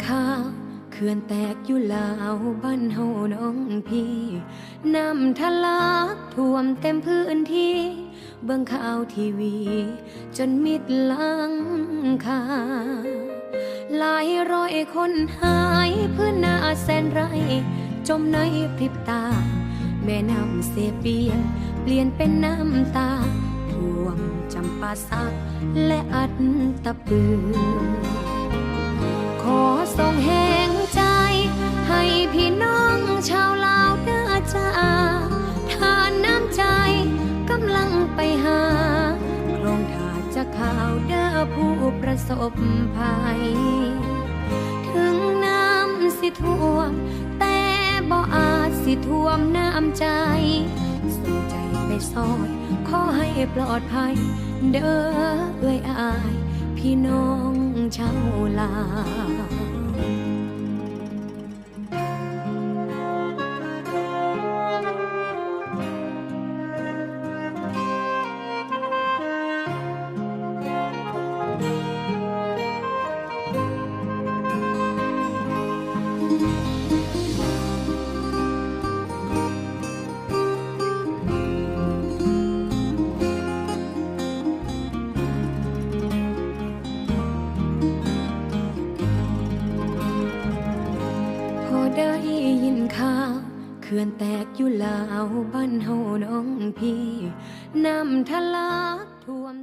ข่าวเขื่อนแตกอยู่ลาวบ้านเฮาน้องพี่น้ำทะลักท่วมเต็มพื้นที่เบิ่งข่าวทีวีจนมิดหลังคาหลายร้อยคนหายพื้นนาแสนไร่จมในพริบตาแม่น้ำเสเปียนเปลี่ยนเป็นน้ำตาท่วมจำปาสักและอัตตปือขอส่งแห่งใจให้พี่น้องชาวลาวเด้อจ้าทานน้ำใจกำลังไปหาโครงถาจะข่าวเด้อผู้ประสบภัยถึงน้ำสิท่วมแต่บ่อาจสิท่วมน้ำใจส่งใจไปซอยขอให้ปลอดภัยเด้อเอ้ยอายพี่น้องชาวลาวได้ยินข่าวเขื่อนแตกอยู่ลาวบ้านเฮาน้องพี่น้ำทะลักท่วม